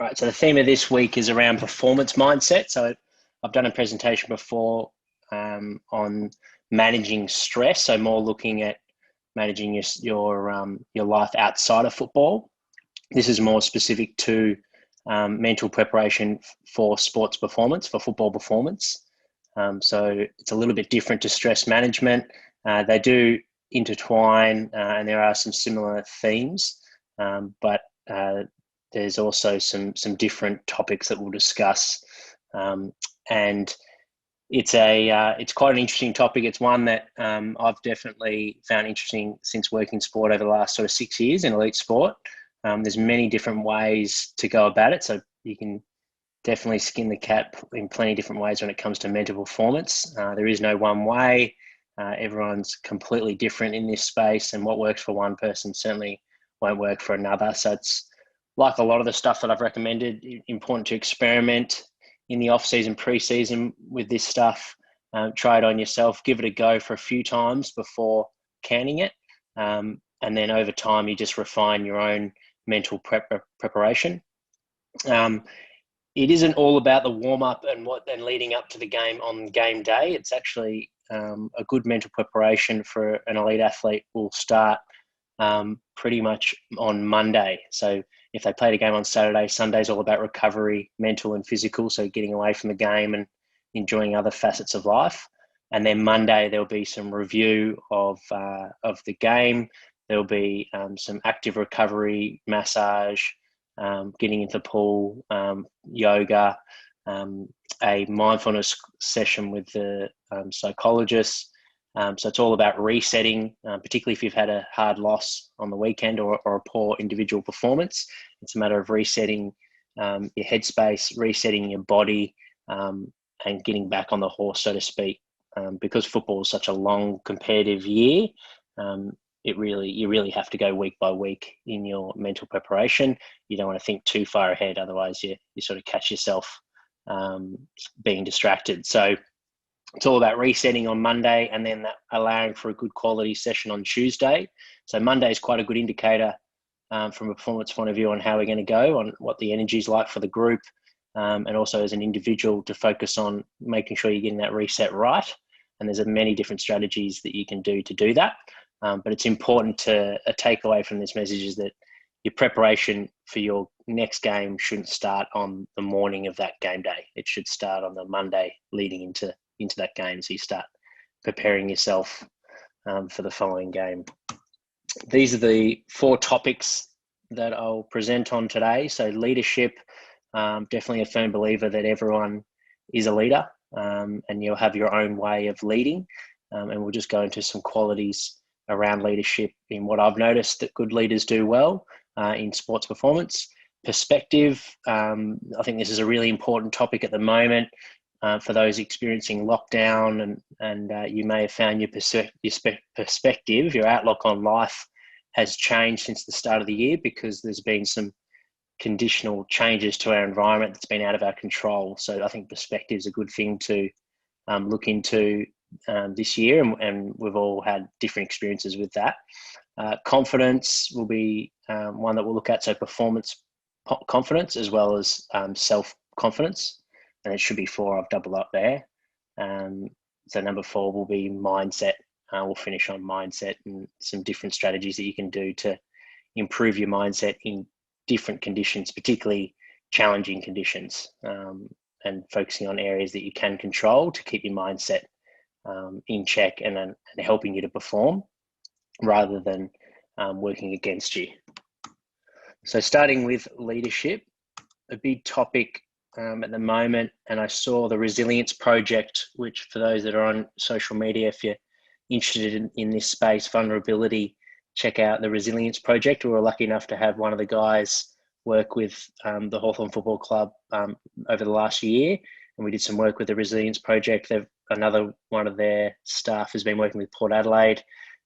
All right, so the theme of this week is around performance mindset. So I've done a presentation before on managing stress. So more looking at managing your life outside of football. This is more specific to mental preparation for sports performance, for football performance. So it's a little bit different to stress management. They do intertwine, and there are some similar themes, but there's also some different topics that we'll discuss, and it's quite an interesting topic. It's one that I've definitely found interesting since working sport over the last sort of 6 years in elite sport. There's many different ways to go about it, so you can definitely skin the cat in plenty of different ways when it comes to mental performance. There is no one way. Everyone's completely different in this space, and what works for one person certainly won't work for another. So it's like a lot of the stuff that I've recommended, important to experiment in the off-season, pre-season with this stuff. Try it on yourself, give it a go for a few times before canning it. And then over time, you just refine your own mental preparation. It isn't all about the warm-up and leading up to the game on game day. It's actually a good mental preparation for an elite athlete will start pretty much on Monday. So if they played a game on Saturday, Sunday's all about recovery, mental and physical, so getting away from the game and enjoying other facets of life. And then Monday, there'll be some review of the game. There'll be some active recovery, massage, getting into the pool, yoga, a mindfulness session with the psychologist. So it's all about resetting, particularly if you've had a hard loss on the weekend or a poor individual performance. It's a matter of resetting your headspace, resetting your body, and getting back on the horse, so to speak. Because football is such a long competitive year, you really have to go week by week in your mental preparation. You don't want to think too far ahead, otherwise you sort of catch yourself being distracted. So it's all about resetting on Monday and then allowing for a good quality session on Tuesday. So Monday is quite a good indicator from a performance point of view on how we're going to go, on what the energy is like for the group, and also as an individual to focus on making sure you're getting that reset right. And there's many different strategies that you can do to do that. But it's important to a takeaway from this message is that your preparation for your next game shouldn't start on the morning of that game day. It should start on the Monday leading into that game. So you start preparing yourself for the following game. These are the 4 topics that I'll present on today. So leadership, definitely a firm believer that everyone is a leader, and you'll have your own way of leading. And we'll just go into some qualities around leadership in what I've noticed that good leaders do well in sports performance. Perspective, I think this is a really important topic at the moment. For those experiencing lockdown, and you may have found your perspective, your outlook on life has changed since the start of the year because there's been some conditional changes to our environment that's been out of our control. So I think perspective is a good thing to look into this year, and we've all had different experiences with that. Confidence will be one that we'll look at, so performance confidence as well as self-confidence. And it should be 4. I've doubled up there. So number 4 will be mindset. We'll finish on mindset and some different strategies that you can do to improve your mindset in different conditions, particularly challenging conditions, and focusing on areas that you can control to keep your mindset in check and helping you to perform rather than working against you. So starting with leadership, a big topic at the moment, and I saw the Resilience Project, which for those that are on social media, if you're interested in this space, vulnerability, check out the Resilience Project. We were lucky enough to have one of the guys work with the Hawthorn Football Club over the last year, and we did some work with the Resilience Project. Another one of their staff has been working with Port Adelaide,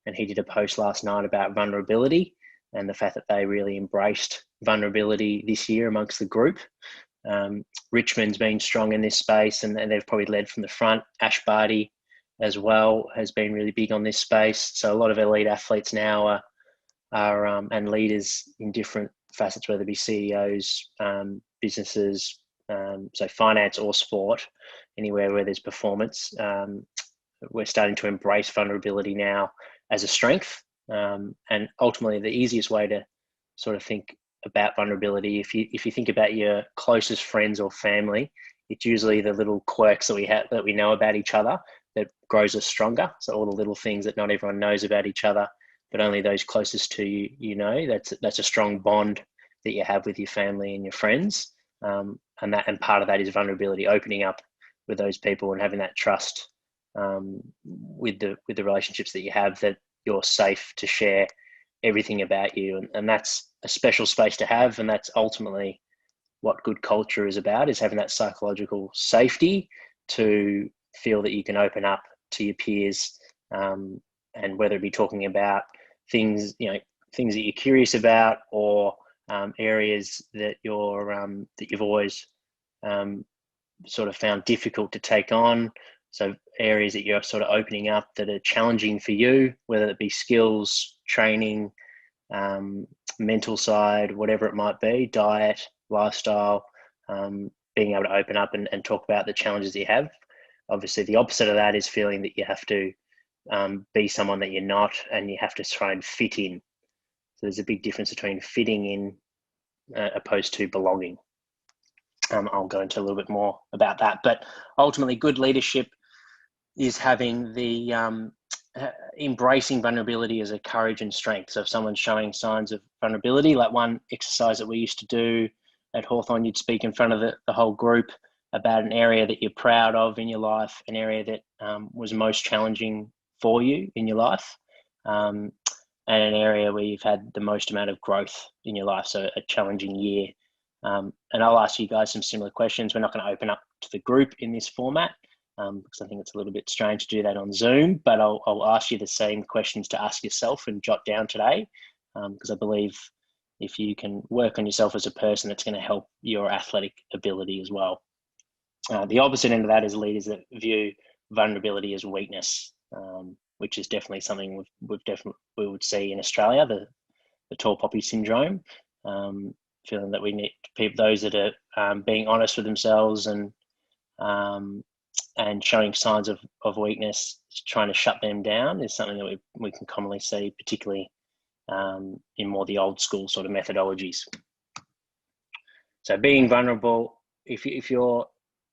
and he did a post last night about vulnerability and the fact that they really embraced vulnerability this year amongst the group. Richmond's been strong in this space, and they've probably led from the front. Ash Barty as well has been really big on this space. So a lot of elite athletes now are and leaders in different facets, whether it be CEOs, businesses, so finance or sport, anywhere where there's performance. We're starting to embrace vulnerability now as a strength. And ultimately, the easiest way to sort of think about vulnerability, if you think about your closest friends or family, it's usually the little quirks that we know about each other that grows us stronger. So all the little things that not everyone knows about each other, but only those closest to you know. That's a strong bond that you have with your family and your friends. And part of that is vulnerability, opening up with those people and having that trust with the relationships that you have, that you're safe to share everything about you. And that's a special space to have. And that's ultimately what good culture is about, is having that psychological safety to feel that you can open up to your peers, and whether it be talking about things that you're curious about, or areas that you've always sort of found difficult to take on. So areas that you're sort of opening up that are challenging for you, whether it be skills, training, mental side, whatever it might be, diet, lifestyle, being able to open up and talk about the challenges that you have. Obviously, the opposite of that is feeling that you have to be someone that you're not, and you have to try and fit in. So there's a big difference between fitting in opposed to belonging. I'll go into a little bit more about that. But ultimately, good leadership is having the embracing vulnerability as a courage and strength. So if someone's showing signs of vulnerability, like one exercise that we used to do at Hawthorn, you'd speak in front of the whole group about an area that you're proud of in your life, an area that was most challenging for you in your life, and an area where you've had the most amount of growth in your life, so a challenging year. And I'll ask you guys some similar questions. We're not going to open up to the group in this format, because I think it's a little bit strange to do that on Zoom, but I'll ask you the same questions to ask yourself and jot down today, because I believe if you can work on yourself as a person, it's going to help your athletic ability as well. The opposite end of that is leaders that view vulnerability as weakness, which is definitely something we would see in Australia, the tall poppy syndrome, feeling that we need those that are being honest with themselves and showing signs of weakness, trying to shut them down, is something that we can commonly see, particularly in more the old school sort of methodologies. So being vulnerable, if your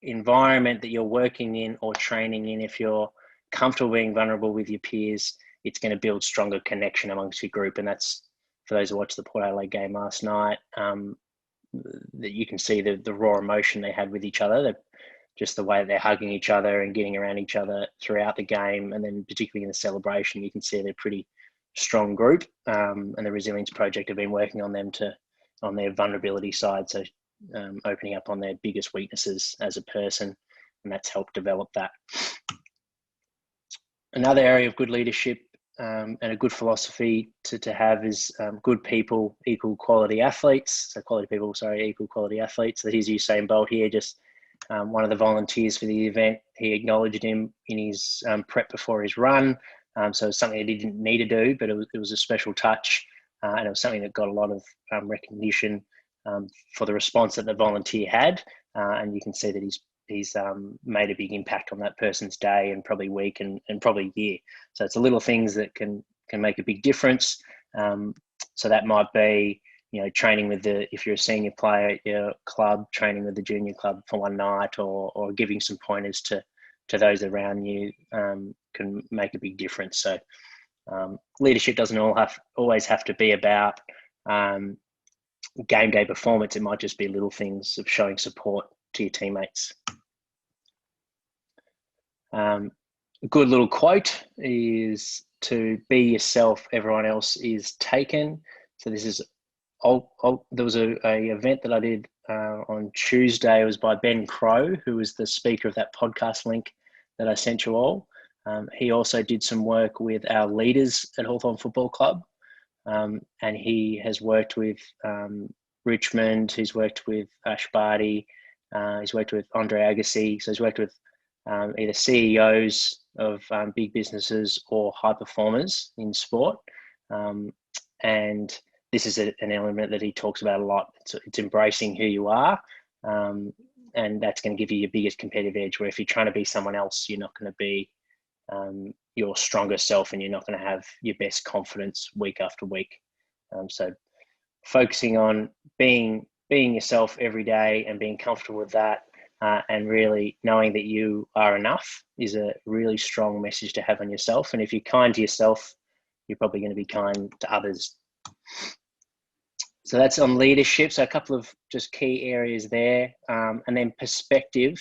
environment that you're working in or training in, if you're comfortable being vulnerable with your peers, it's going to build stronger connection amongst your group. And that's, for those who watched the Port Adelaide game last night, that you can see the raw emotion they had with each other, just the way that they're hugging each other and getting around each other throughout the game. And then particularly in the celebration, you can see they're a pretty strong group. And the Resilience Project have been working on them on their vulnerability side. So opening up on their biggest weaknesses as a person, and that's helped develop that. Another area of good leadership and a good philosophy to have is good people equal quality athletes. So equal quality athletes. So here's Usain Bolt here, just one of the volunteers for the event. He acknowledged him in his prep before his run. So it was something that he didn't need to do, but it was a special touch, and it was something that got a lot of recognition for the response that the volunteer had, and you can see that he's made a big impact on that person's day and probably week and probably year. So it's the little things that can make a big difference. So that might be, training with if you're a senior player at your club, training with the junior club for one night, or giving some pointers to those around you can make a big difference. So leadership doesn't always have to be about game day performance. It might just be little things of showing support to your teammates. A good little quote is to be yourself, everyone else is taken. So this is, there was a event that I did on Tuesday. It was by Ben Crow, who was the speaker of that podcast link that I sent you all. He also did some work with our leaders at Hawthorn Football Club. And he has worked with Richmond, he's worked with Ash Barty, he's worked with Andre Agassi. So he's worked with either CEOs of big businesses or high performers in sport. And this is an element that he talks about a lot. It's embracing who you are, and that's going to give you your biggest competitive edge. Where if you're trying to be someone else, you're not going to be your stronger self, and you're not going to have your best confidence week after week. So focusing on being yourself every day and being comfortable with that, and really knowing that you are enough is a really strong message to have on yourself. And if you're kind to yourself, you're probably going to be kind to others. So that's on leadership. So a couple of just key areas there. And then perspective.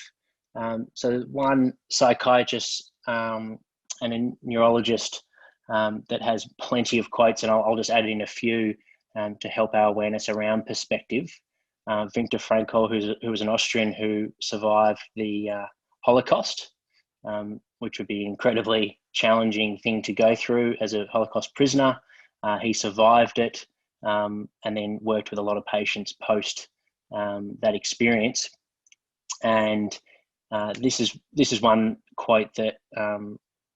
So one psychiatrist and a neurologist that has plenty of quotes, and I'll just add in a few to help our awareness around perspective. Viktor Frankl, who was an Austrian who survived the Holocaust, which would be an incredibly challenging thing to go through as a Holocaust prisoner. He survived it and then worked with a lot of patients post that experience. And this is one quote that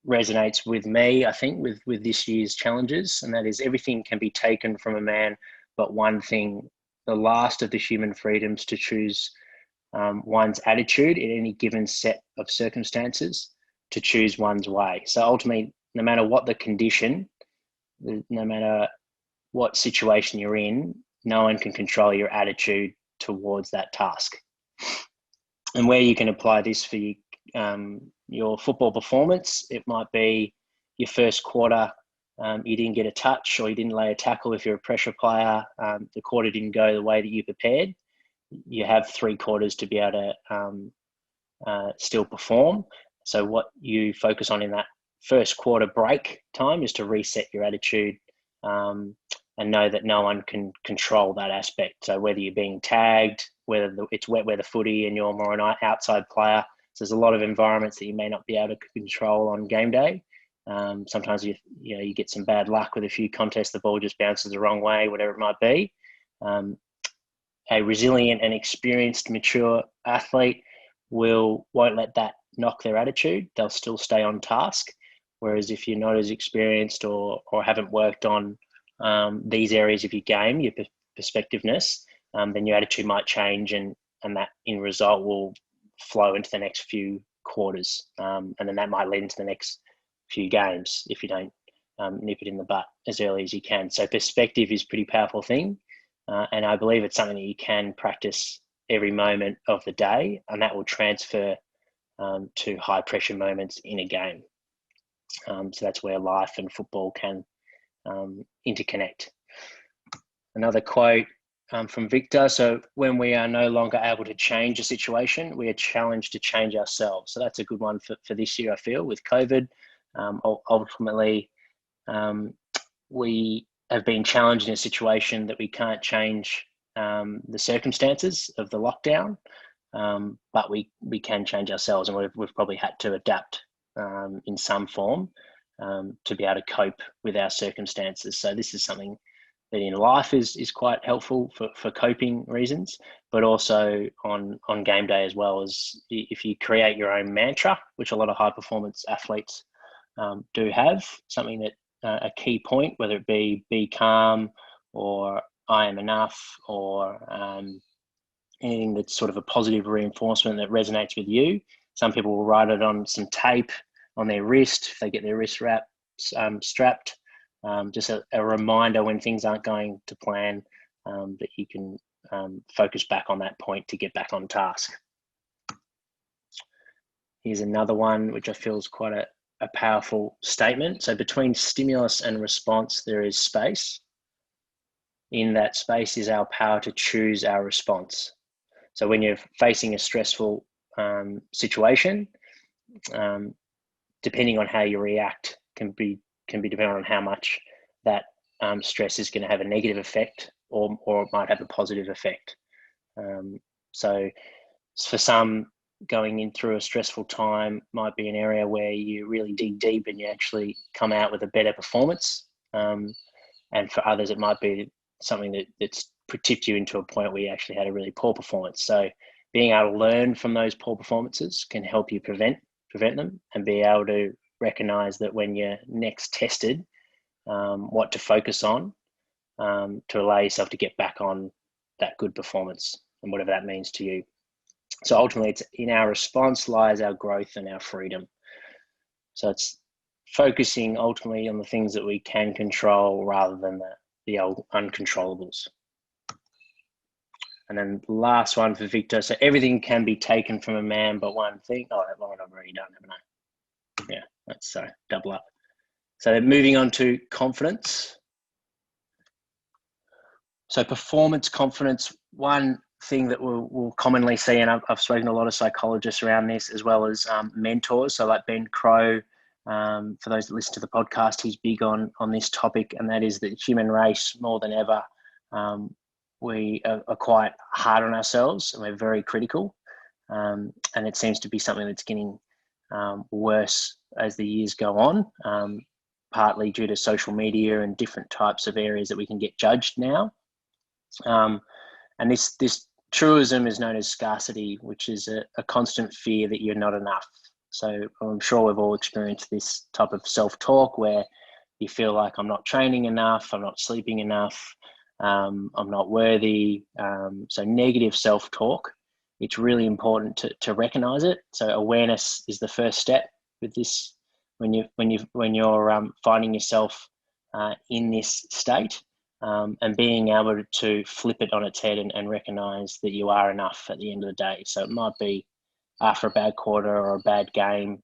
resonates with me, I think, with this year's challenges, and that is, everything can be taken from a man, but one thing, the last of the human freedoms, to choose one's attitude in any given set of circumstances, to choose one's way. So ultimately, no matter what the condition, no matter what situation you're in, no one can control your attitude towards that task. And where you can apply this for your football performance, it might be your first quarter, you didn't get a touch, or you didn't lay a tackle if you're a pressure player. The quarter didn't go the way that you prepared. You have 3 quarters to be able to still perform. So what you focus on in that first quarter break time is to reset your attitude and know that no one can control that aspect. So whether you're being tagged, whether it's wet weather footy and you're more an outside player, so there's a lot of environments that you may not be able to control on game day. Sometimes you get some bad luck with a few contests, the ball just bounces the wrong way, whatever it might be. A resilient and experienced, mature athlete won't let that knock their attitude. They'll still stay on task. Whereas if you're not as experienced or haven't worked on these areas of your game, your perspectiveness, then your attitude might change, and that in result will flow into the next few quarters, and then that might lead into the next few games if you don't nip it in the butt as early as you can. So perspective is a pretty powerful thing, and I believe it's something that you can practice every moment of the day, and that will transfer to high pressure moments in a game. So that's where life and football can interconnect. Another quote from Victor: so when we are no longer able to change a situation, we are challenged to change ourselves. So that's a good one for this year, I feel, with COVID. Ultimately, we have been challenged in a situation that we can't change the circumstances of the lockdown, but we can change ourselves, and we've probably had to adapt in some form to be able to cope with our circumstances. So this is something that in life is quite helpful for coping reasons, but also on game day as well. As if you create your own mantra, which a lot of high performance athletes do have, something that a key point, whether it be calm or I am enough, or anything that's sort of a positive reinforcement that resonates with you. Some people will write it on some tape on their wrist if they get their wrist strapped. Just a reminder when things aren't going to plan, that you can focus back on that point to get back on task. Here's another one which I feel is quite a powerful statement. So between stimulus and response, there is space. In that space is our power to choose our response. So when you're facing a stressful situation, depending on how you react can be dependent on how much that stress is going to have a negative effect, or it might have a positive effect. So for some, going in through a stressful time might be an area where you really dig deep and you actually come out with a better performance. And for others, it might be something that's tipped you into a point where you actually had a really poor performance. So being able to learn from those poor performances can help you prevent them, and be able to recognize that when you're next tested, what to focus on, to allow yourself to get back on that good performance and whatever that means to you. So ultimately, it's in our response lies our growth and our freedom. So it's focusing ultimately on the things that we can control rather than the uncontrollables. And then the last one for Victor. So everything can be taken from a man, but one thing. Oh, that one I've already done, haven't I? Yeah, that's so double up. So moving on to confidence. So performance confidence, one thing that we'll commonly see, and I've spoken to a lot of psychologists around this, as well as mentors. So like Ben Crow, for those that listen to the podcast, he's big on this topic, and that is the human race more than ever. We are quite hard on ourselves, and we're very critical. And it seems to be something that's getting worse as the years go on, partly due to social media and different types of areas that we can get judged now. And this truism is known as scarcity, which is a constant fear that you're not enough. So I'm sure we've all experienced this type of self-talk where you feel like I'm not training enough, I'm not sleeping enough, I'm not worthy. So negative self-talk, it's really important to recognize it. So awareness is the first step with this. When you're finding yourself in this state, and being able to flip it on its head and recognize that you are enough at the end of the day. So it might be after a bad quarter or a bad game,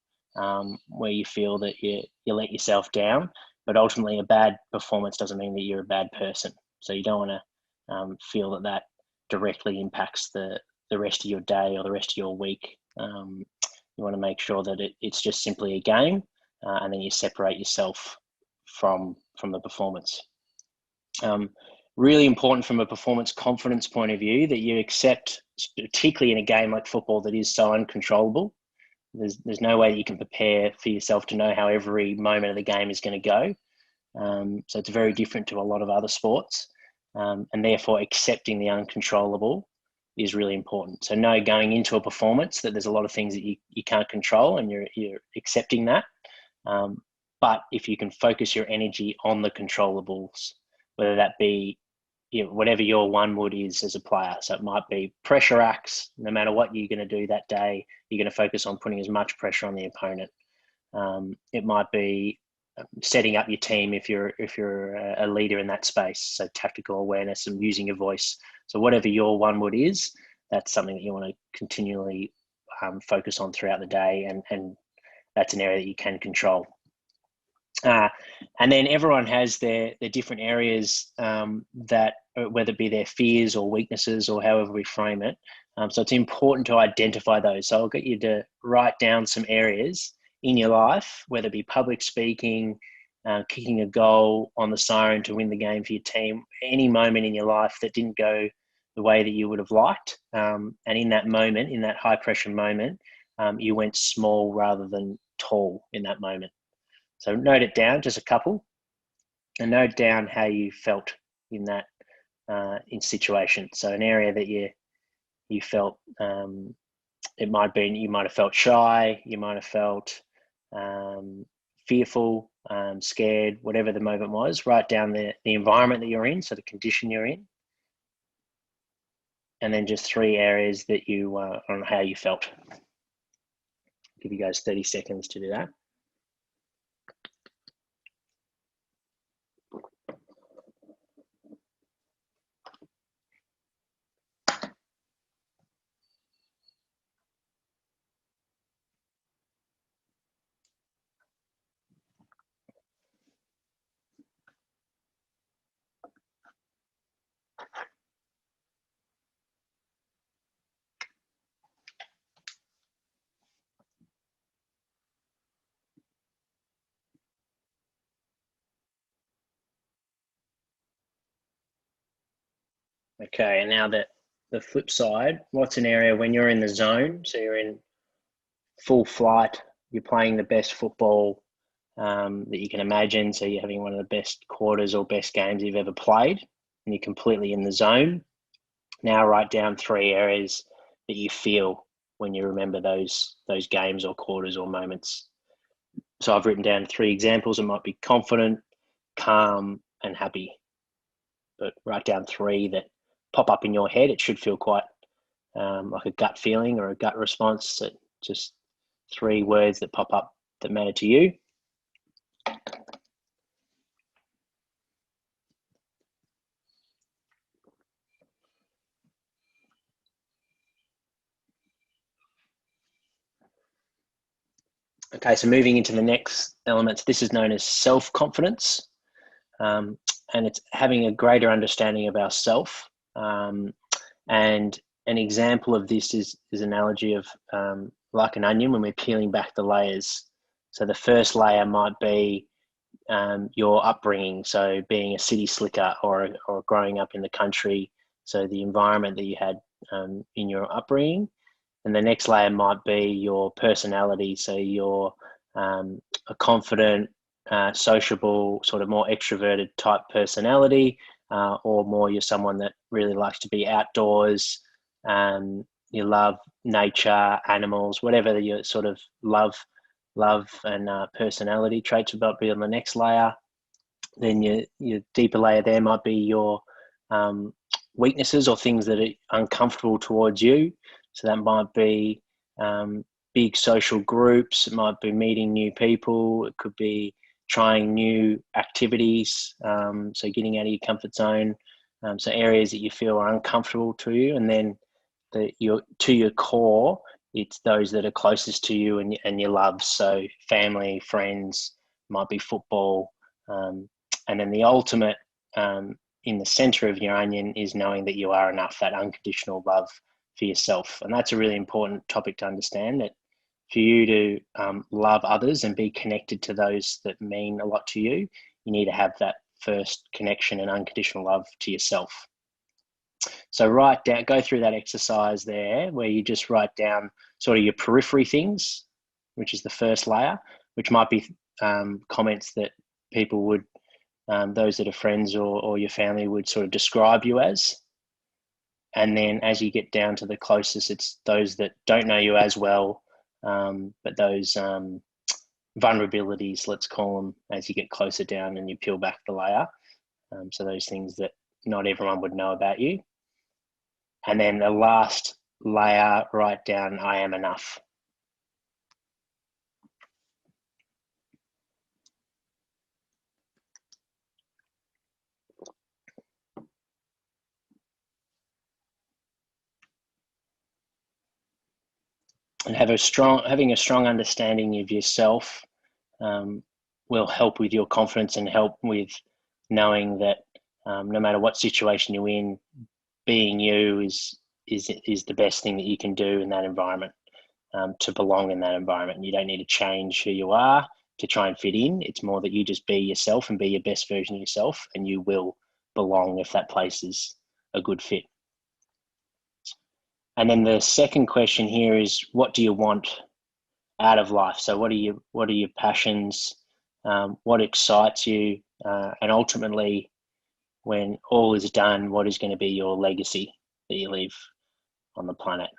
where you feel that you let yourself down, but ultimately a bad performance doesn't mean that you're a bad person. So you don't want to feel that directly impacts the rest of your day or the rest of your week. You want to make sure that it's just simply a game, and then you separate yourself from the performance. Really important from a performance confidence point of view that you accept, particularly in a game like football that is so uncontrollable. There's no way that you can prepare for yourself to know how every moment of the game is going to go. So it's very different to a lot of other sports, and therefore accepting the uncontrollable is really important. So know going into a performance that there's a lot of things that you can't control, and you're accepting that. But if you can focus your energy on the controllables, whether that be whatever your one wood is as a player. So it might be pressure acts. No matter what you're going to do that day, you're going to focus on putting as much pressure on the opponent. It might be setting up your team if you're a leader in that space. So tactical awareness and using your voice. So whatever your one wood is, that's something that you want to continually focus on throughout the day, and that's an area that you can control. And then everyone has their different areas that, whether it be their fears or weaknesses or however we frame it. So it's important to identify those. So I'll get you to write down some areas in your life, whether it be public speaking, kicking a goal on the siren to win the game for your team, any moment in your life that didn't go the way that you would have liked. And in that moment, in that high pressure moment, you went small rather than tall in that moment. So note it down, just a couple, and note down how you felt in that in situation. So an area that you felt, it might be you might have felt shy, you might have felt fearful, scared, whatever the moment was. Write down the environment that you're in, so the condition you're in, and then just 3 areas that you on how you felt. Give you guys 30 seconds to do that. Okay, and now the flip side, what's an area when you're in the zone, so you're in full flight, you're playing the best football that you can imagine, so you're having one of the best quarters or best games you've ever played, and you're completely in the zone. Now write down 3 areas that you feel when you remember those games or quarters or moments. So I've written down 3 examples. It might be confident, calm, and happy. but write down 3 that pop up in your head. It should feel quite like a gut feeling or a gut response. So just 3 words that pop up that matter to you. Okay, so moving into the next elements, this is known as self-confidence. And it's having a greater understanding of ourself. And an example of this is an analogy of like an onion when we're peeling back the layers. So the first layer might be your upbringing, so being a city slicker or growing up in the country, so the environment that you had in your upbringing. And the next layer might be your personality, so you're a confident, sociable, sort of more extroverted type personality, or more you're someone that really likes to be outdoors. You love nature, animals, whatever your sort of love and personality traits would be on the next layer. Then your deeper layer there might be your weaknesses or things that are uncomfortable towards you. So that might be big social groups. It might be meeting new people. It could be trying new activities. So getting out of your comfort zone. So areas that you feel are uncomfortable to you. And then to your core, it's those that are closest to you and your love. So family, friends, might be football. And then the ultimate in the center of your onion is knowing that you are enough, that unconditional love for yourself. And that's a really important topic to understand, that for you to love others and be connected to those that mean a lot to you, you need to have that first connection and unconditional love to yourself. So go through that exercise there where you just write down sort of your periphery things, which is the first layer, which might be comments that people would, those that are friends or your family would sort of describe you as. And then as you get down to the closest, it's those that don't know you as well, but those vulnerabilities, let's call them, as you get closer down and you peel back the layer. So those things that not everyone would know about you. And then the last layer, write down, I am enough. And having a strong understanding of yourself will help with your confidence and help with knowing that no matter what situation you're in, being you is the best thing that you can do in that environment, to belong in that environment. You don't need to change who you are to try and fit in. It's more that you just be yourself and be your best version of yourself, and you will belong if that place is a good fit. And then the second question here is, what do you want out of life? So what are your passions? What excites you? And ultimately, when all is done, what is going to be your legacy that you leave on the planet?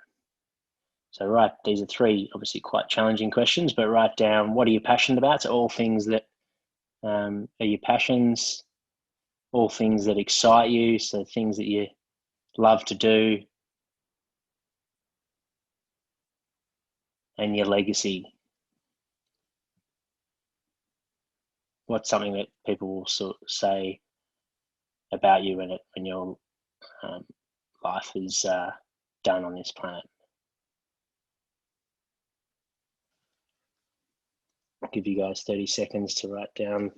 So these are 3 obviously quite challenging questions, but write down, what are you passionate about? So all things that are your passions, all things that excite you, so things that you love to do, and your legacy. What's something that people will sort of say about you when your life is done on this planet? I'll give you guys 30 seconds to write down.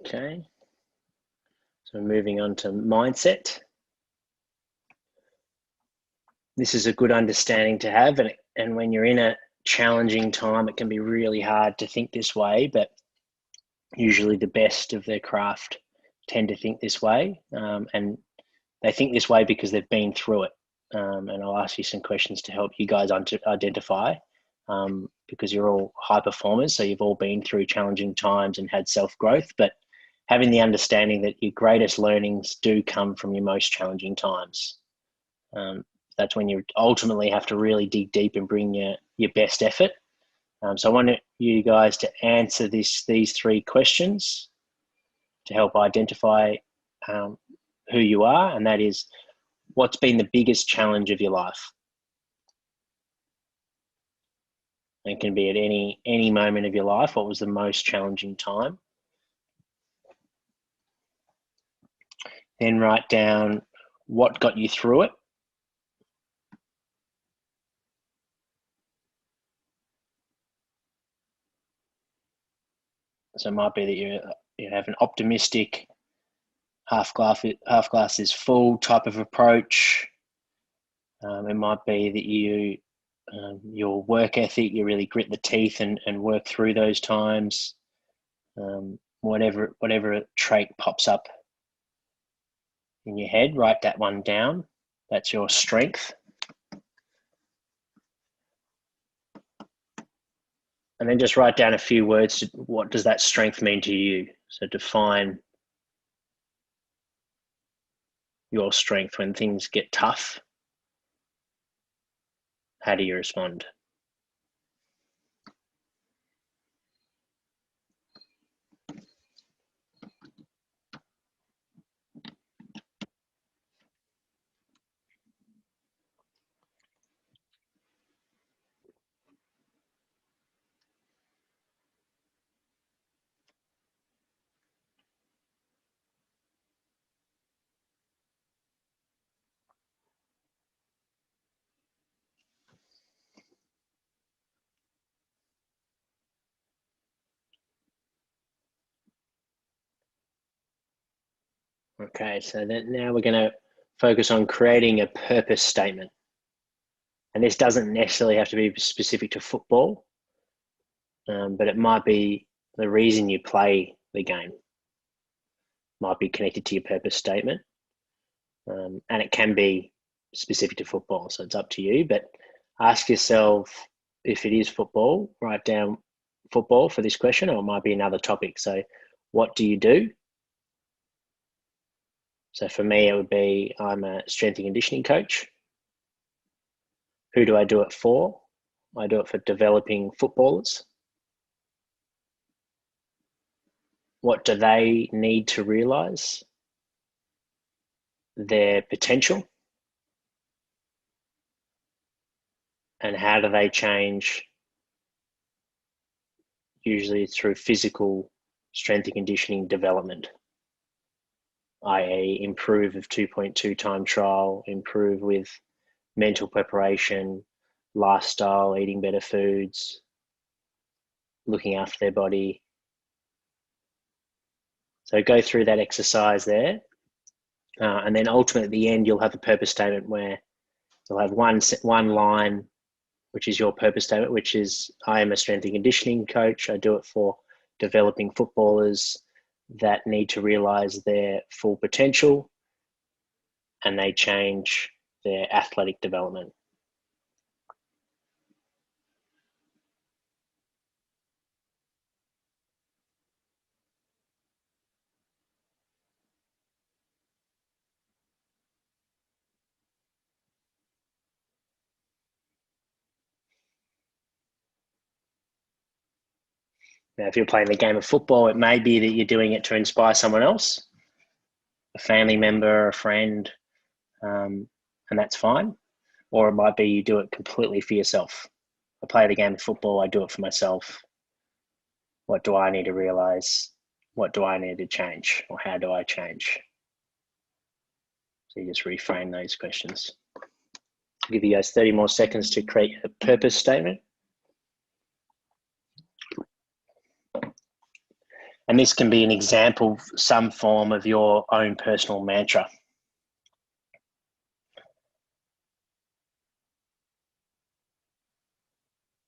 Okay, so moving on to mindset. This is a good understanding to have, and when you're in a challenging time, it can be really hard to think this way, but usually the best of their craft tend to think this way, and they think this way because they've been through it. And I'll ask you some questions to help you guys identify, because you're all high performers, so you've all been through challenging times and had self-growth, but having the understanding that your greatest learnings do come from your most challenging times. That's when you ultimately have to really dig deep and bring your best effort. So I want you guys to answer these 3 questions to help identify who you are, and that is, what's been the biggest challenge of your life? It can be at any moment of your life. What was the most challenging time? Then write down what got you through it. So it might be that you have an optimistic, half glass is full type of approach. It might be that your work ethic, you really grit the teeth and work through those times. Whatever trait pops up in your head, write that one down. That's your strength. And then just write down a few words. What does that strength mean to you? So define your strength when things get tough. How do you respond? Okay, so then now we're going to focus on creating a purpose statement. And this doesn't necessarily have to be specific to football, but it might be the reason you play the game might be connected to your purpose statement. And it can be specific to football, so it's up to you. But ask yourself, if it is football, write down football for this question, or it might be another topic. So what do you do? So for me, it would be, I'm a strength and conditioning coach. Who do I do it for? I do it for developing footballers. What do they need to realise? Their potential. And how do they change? Usually through physical strength and conditioning development, i.e. improve with 2.2 time trial, improve with mental preparation, lifestyle, eating better foods, looking after their body. So go through that exercise there. And then ultimately at the end, you'll have a purpose statement where you'll have one line, which is your purpose statement, which is, I am a strength and conditioning coach. I do it for developing footballers that need to realise their full potential, and they change their athletic development. Now, if you're playing the game of football, it may be that you're doing it to inspire someone else, a family member, a friend, and that's fine. Or it might be you do it completely for yourself. I play the game of football, I do it for myself. What do I need to realise? What do I need to change? Or how do I change? So you just reframe those questions. I'll give you guys 30 more seconds to create a purpose statement. And this can be an example, some form of your own personal mantra.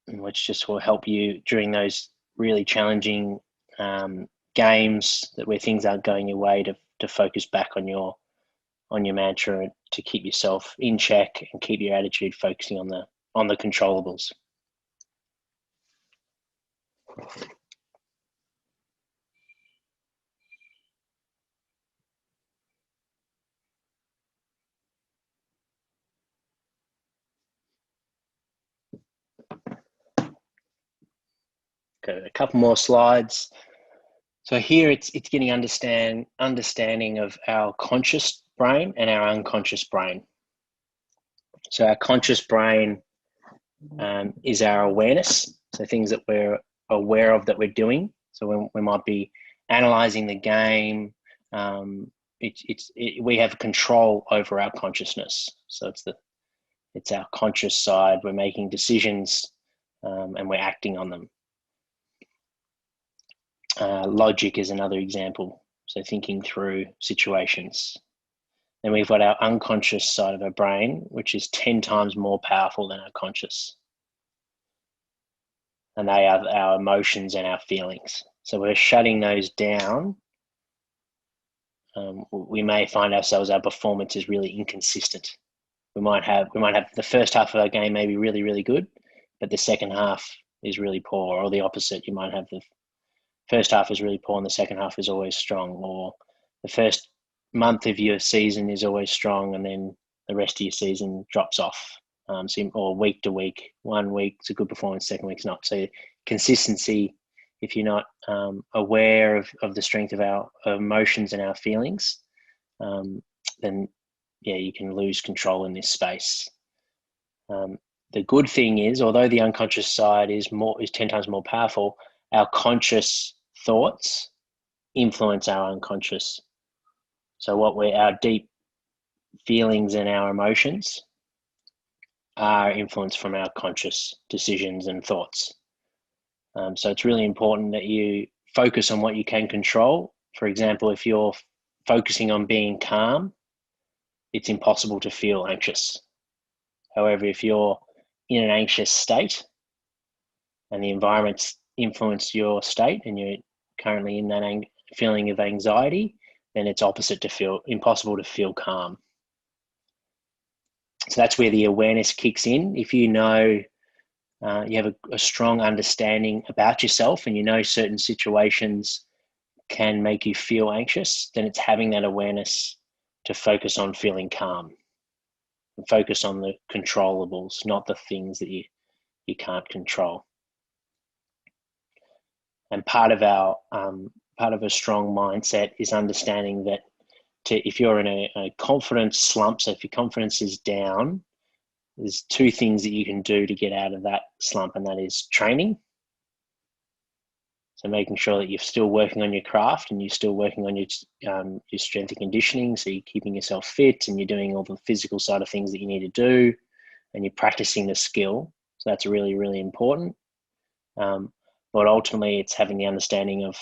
Which just will help you during those really challenging games where things aren't going your way to focus back on your mantra, to keep yourself in check and keep your attitude focusing on the controllables. Okay, a couple more slides. So here it's getting understanding of our conscious brain and our unconscious brain. So our conscious brain is our awareness, so things that we're aware of that we're doing. So when we might be analyzing the game, we have control over our consciousness. So it's our conscious side. We're making decisions and we're acting on them. Logic is another example. So thinking through situations. Then we've got our unconscious side of our brain, which is 10 times more powerful than our conscious. And they are our emotions and our feelings. So we're shutting those down. We may find ourselves, our performance is really inconsistent. We might have the first half of our game may be really, really good, but the second half is really poor, or the opposite. You might have the first half is really poor and the second half is always strong, or the first month of your season is always strong and then the rest of your season drops off. Or week to week, 1 week's a good performance, second week's not. So consistency, if you're not aware of the strength of our emotions and our feelings, then yeah, you can lose control in this space. The good thing is, although the unconscious side is 10 times more powerful, our conscious thoughts influence our unconscious. So our deep feelings and our emotions are influenced from our conscious decisions and thoughts. So it's really important that you focus on what you can control. For example, if you're focusing on being calm, it's impossible to feel anxious. However, if you're in an anxious state and the environment's influenced your state and you're currently in that feeling of anxiety, then it's impossible to feel calm. So that's where the awareness kicks in. If you know you have a strong understanding about yourself and you know certain situations can make you feel anxious, then it's having that awareness to focus on feeling calm and focus on the controllables, not the things that you can't control. And part of a strong mindset is understanding that if you're in a confidence slump, so if your confidence is down, there's 2 things that you can do to get out of that slump, and that is training. So making sure that you're still working on your craft and you're still working on your strength and conditioning. So you're keeping yourself fit and you're doing all the physical side of things that you need to do, and you're practicing the skill. So that's really, really important. But ultimately, it's having the understanding of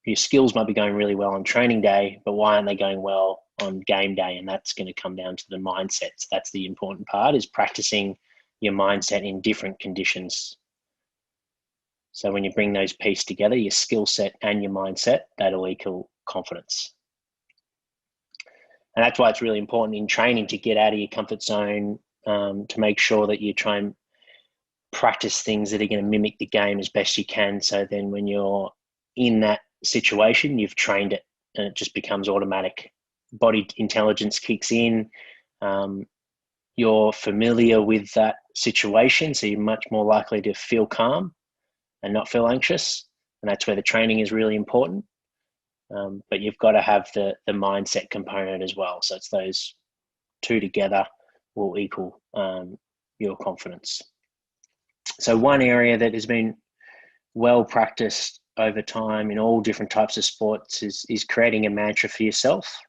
your skills might be going really well on training day, but why aren't they going well on game day? And that's going to come down to the mindset. So that's the important part, is practicing your mindset in different conditions. So when you bring those pieces together, your skill set and your mindset, that'll equal confidence. And that's why it's really important in training to get out of your comfort zone, to make sure that you try and practice things that are going to mimic the game as best you can. So then when you're in that situation, you've trained it and it just becomes automatic. Body intelligence kicks in. You're familiar with that situation, so you're much more likely to feel calm and not feel anxious. And that's where the training is really important. But you've got to have the mindset component as well. So it's those 2 together will equal your confidence. So one area that has been well practiced over time in all different types of sports is creating a mantra for yourself.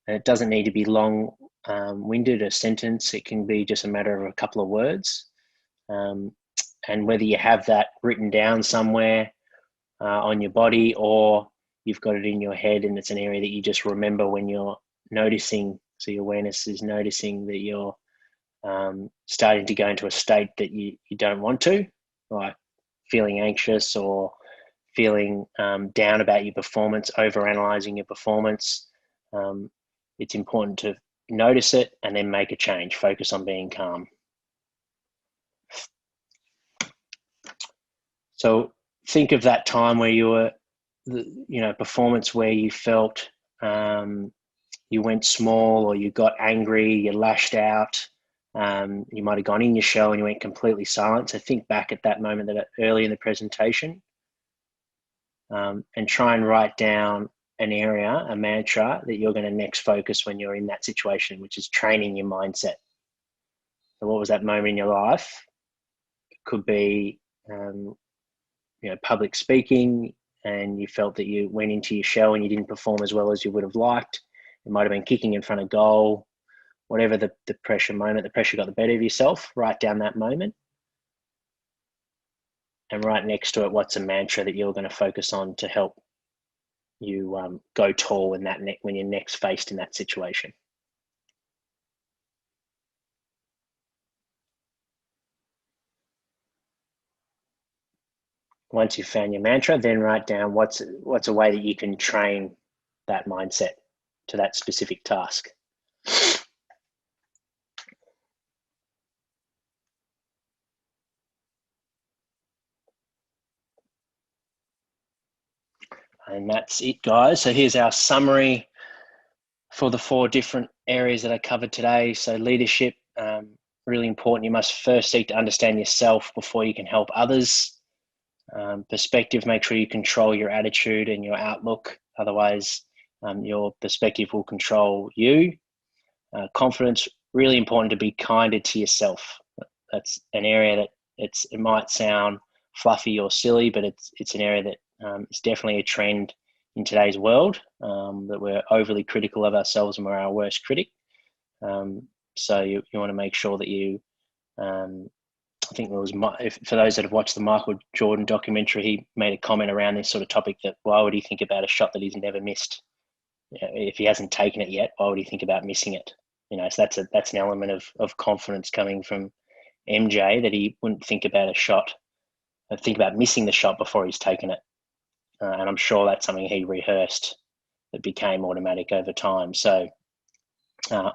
And it doesn't need to be long-winded, a sentence. It can be just a matter of a couple of words. And whether you have that written down somewhere on your body, or you've got it in your head and it's an area that you just remember when you're noticing. So your awareness is noticing that you're starting to go into a state that you don't want to, like feeling anxious or feeling down about your performance, overanalyzing your performance, it's important to notice it and then make a change. Focus on being calm. So think of that time where you were, performance where you felt you went small, or you got angry, you lashed out. You might have gone in your shell and you went completely silent. So think back at that moment, that early in the presentation, and try and write down an area, a mantra that you're going to next focus when you're in that situation, which is training your mindset. So what was that moment in your life? It could be, public speaking, and you felt that you went into your shell and you didn't perform as well as you would have liked. It might have been kicking in front of goal. Whatever the pressure moment, the pressure got the better of yourself, write down that moment. And right next to it, what's a mantra that you're going to focus on to help you go tall in that when you're next faced in that situation. Once you've found your mantra, then write down what's a way that you can train that mindset to that specific task. And that's it, guys. So here's our summary for the 4 different areas that I covered today. So leadership, really important. You must first seek to understand yourself before you can help others. Perspective, make sure you control your attitude and your outlook. Otherwise, your perspective will control you. Confidence, really important to be kinder to yourself. That's an area that it might sound fluffy or silly, but it's an area that is definitely a trend in today's world, that we're overly critical of ourselves and we're our worst critic. So you want to make sure that you, I think it was, for those that have watched the Michael Jordan documentary, he made a comment around this sort of topic, that why would he think about a shot that he's never missed? If he hasn't taken it yet, why would he think about missing it? So that's an element of confidence coming from MJ, that he wouldn't think about a shot, think about missing the shot before he's taken it. And I'm sure that's something he rehearsed that became automatic over time. So